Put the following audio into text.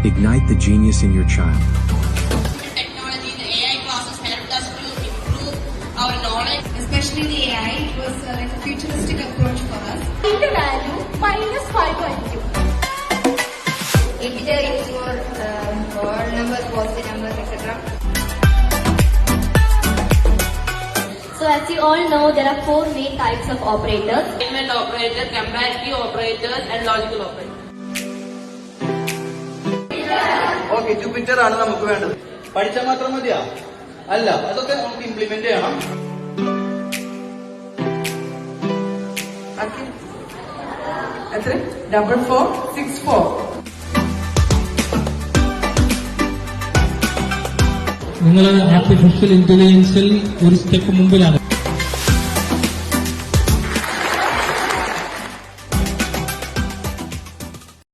Ignite the genius in your child. Technology, the AI classes helped us to improve our knowledge, especially the AI. It was like a futuristic approach for us. The value -5.2. Integer is for odd numbers, positive numbers, etc. So as you all know, there are 4 main types of operators. Alignment operator, comparative operators and logical operators. Okay, Jupiter ആണ് നമുക്ക് വേണ്ടത്. പഠിച്ചാൽ മാത്രം മതിയാ? അല്ല, അതൊക്കെ നമുക്ക് implement ചെയ്യണം. എത്ര? 4464. നിങ്ങൾ ആർട്ടിഫിഷ്യൽ ഇന്റലിജൻസിൽ ഒരു സ്റ്റെപ്പ് മുമ്പിലാണ്.